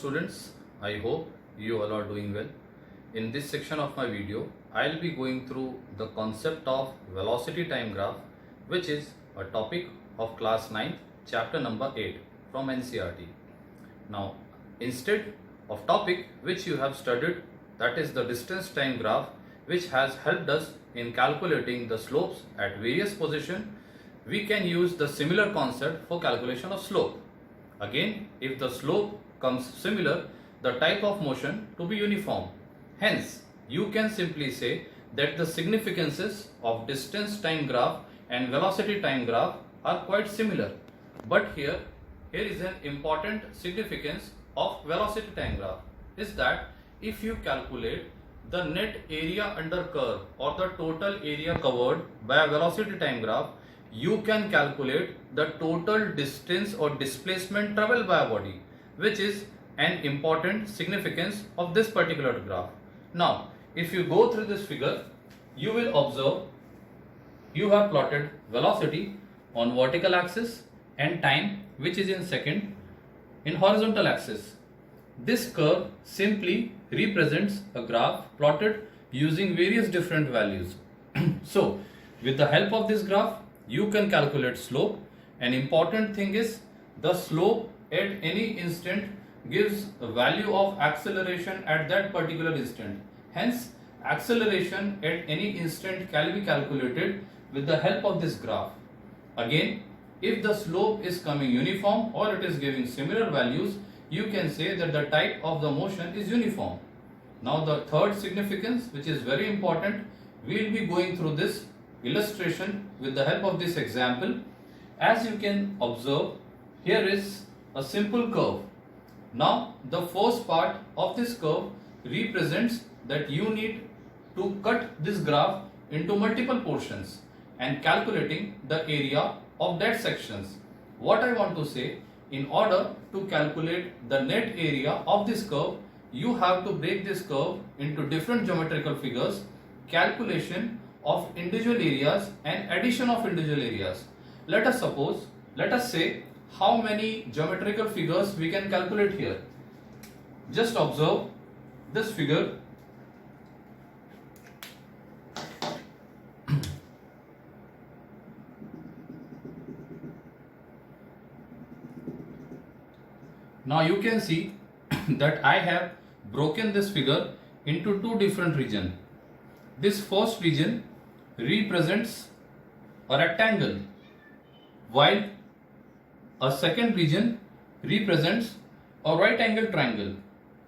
students, I hope you all are doing well. In this section of my video, I'll be going through the concept of velocity time graph, which is a topic of class 9th chapter number 8 from NCERT. Now, instead of topic which you have studied, that is the distance time graph, which has helped us in calculating the slopes at various positions, we can use the similar concept for calculation of slope. Again, if the slope comes similar, the type of motion to be uniform. Hence, you can simply say that the significances of distance time graph and velocity time graph are quite similar. But here is an important significance of velocity time graph is that if you calculate the net area under curve or the total area covered by a velocity time graph, you can calculate the total distance or displacement traveled by a body, which is an important significance of this particular graph. Now, if you go through this figure, you will observe you have plotted velocity on vertical axis and time, which is in second, in horizontal axis. This curve simply represents a graph plotted using various different values. So, with the help of this graph, you can calculate slope. An important thing is the slope at any instant gives a value of acceleration at that particular instant. Hence, acceleration at any instant can be calculated with the help of this graph. Again, if the slope is coming uniform or it is giving similar values, you can say that the type of the motion is uniform. Now, the third significance, which is very important, we will be going through this illustration with the help of this example. As you can observe, here is a simple curve. Now, the first part of this curve represents that you need to cut this graph into multiple portions and calculating the area of that sections. What I want to say, in order to calculate the net area of this curve, you have to break this curve into different geometrical figures, calculation of individual areas and addition of individual areas. Let us say how many geometrical figures we can calculate here. Just observe this figure. Now you can see that I have broken this figure into two different regions. This first region represents a rectangle, while a second region represents a right angle triangle.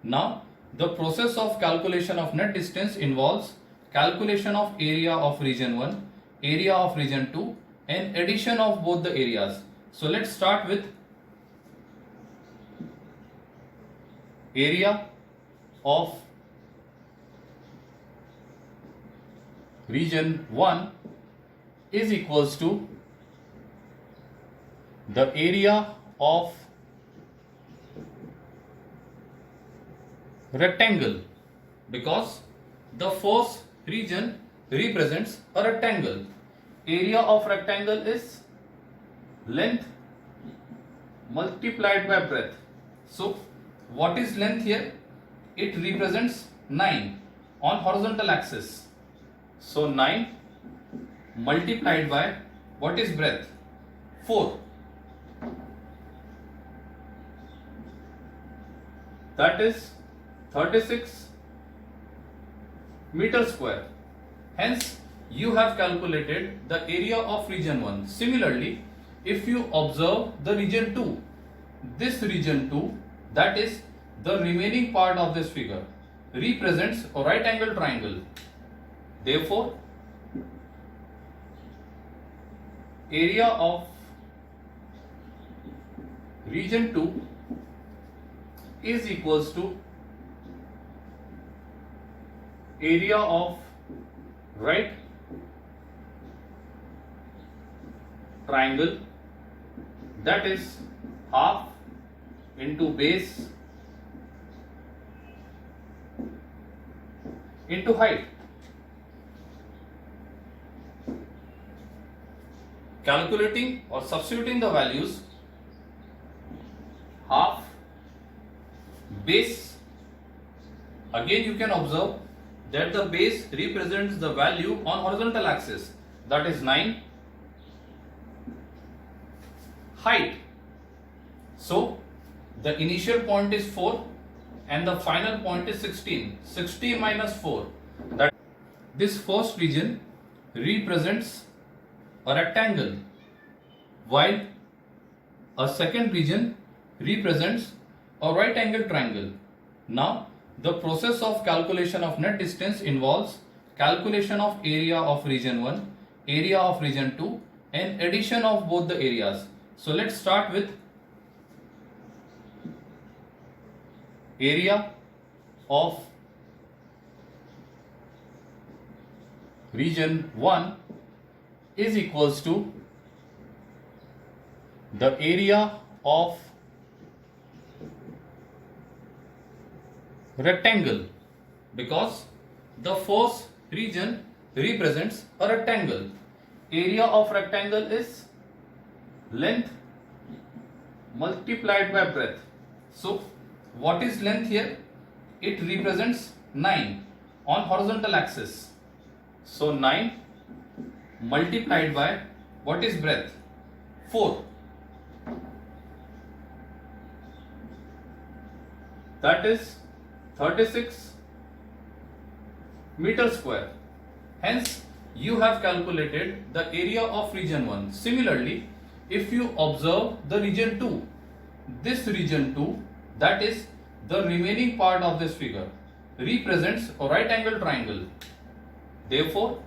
Now, the process of calculation of net distance involves calculation of area of region 1, area of region 2 and addition of both the areas. So, let's start with area of region 1 is equals to the area of rectangle, because the first region represents a rectangle. Area of rectangle is length multiplied by breadth. So, what is length here? It represents 9 on horizontal axis. So 9 multiplied by what is breadth? 4. That is 36 meter square. Hence, you have calculated the area of region 1. Similarly, if you observe the region 2, this region 2, that is the remaining part of this figure, represents a right angle triangle. Therefore, area of region 2 is equals to area of right triangle, that is half into base into height. Calculating or substituting the values, half base, again you can observe that the base represents the value on horizontal axis, that is 9. Height, so the initial point is 4 and the final point is 16. 60 minus 4, that this first region represents a rectangle, while a second region represents a right angle triangle. Now the process of calculation of net distance involves calculation of area of region 1, area of region 2 and addition of both the areas. So let's start with area of region 1 is equals to the area of rectangle, because the first region represents a rectangle. Area of rectangle is length multiplied by breadth. So what is length here? It represents 9 on horizontal axis. So 9 multiplied by what is breadth? 4. That is 36 meter square. Hence you have calculated the area of region 1. Similarly, if you observe the region 2, this region 2, that is the remaining part of this figure, represents a right angle triangle. Therefore,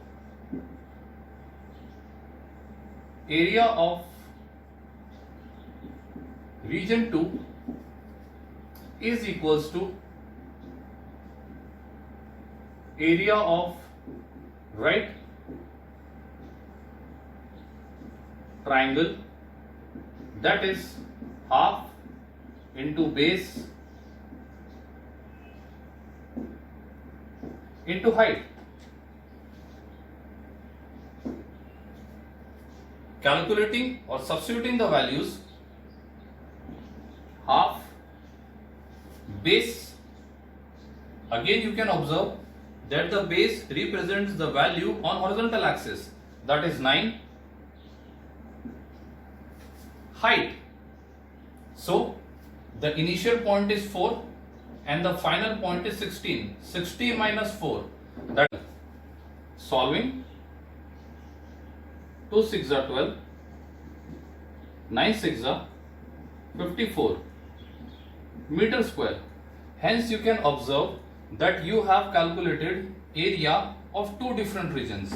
area of region 2 is equals to area of right triangle, that is half into base into height. Calculating or substituting the values, half base, again you can observe that the base represents the value on horizontal axis, that is 9. Height, so the initial point is 4 and the final point is 16. 60 minus 4, that is solving. 2 6 are 12, 9 6 are 54 meter square. Hence you can observe that you have calculated area of two different regions.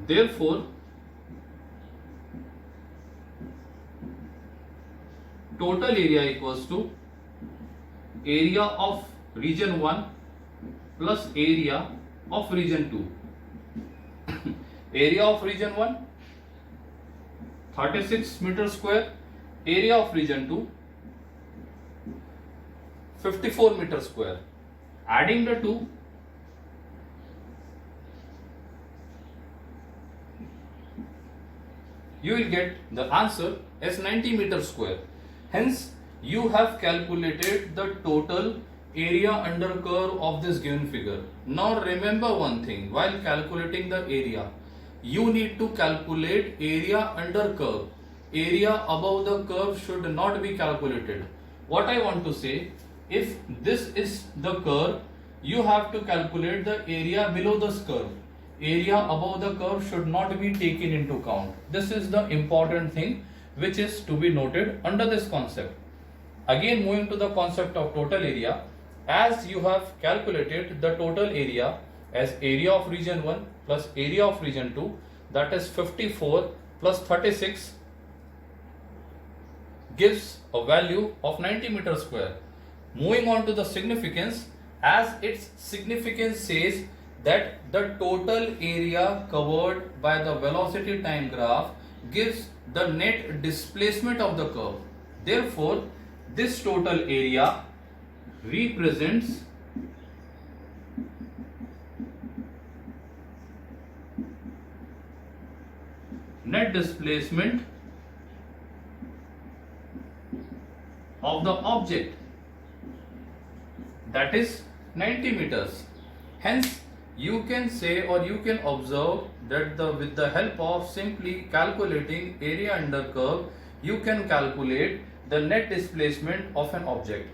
Therefore, total area equals to area of region 1 plus area of region 2. Area of region 1 36 meter square, area of region 2 54 meter square. Adding the two, you will get the answer as 90 meter square. Hence you have calculated the total area under curve of this given figure. Now remember one thing, while calculating the area, you need to calculate area under curve. Area above the curve should not be calculated. What I want to say, if this is the curve, you have to calculate the area below this curve. Area above the curve should not be taken into account. This is the important thing which is to be noted under this concept. Again, moving to the concept of total area, as you have calculated the total area as area of region 1 plus area of region 2, that is 54 plus 36 gives a value of 90 meter square. Moving on to the significance, as its significance says that the total area covered by the velocity time graph gives the net displacement of the curve. Therefore, this total area represents net displacement of the object that is 90 meters. Hence, you can say or you can observe that with the help of simply calculating area under curve, you can calculate the net displacement of an object.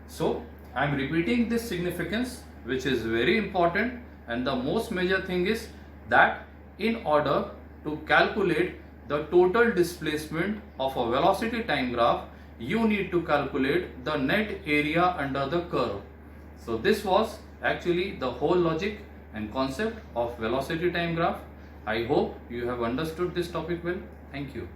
So, I am repeating this significance, which is very important, and the most major thing is that in order to calculate the total displacement of a velocity time graph, you need to calculate the net area under the curve. So this was actually the whole logic and concept of velocity time graph. I hope you have understood this topic well. Thank you.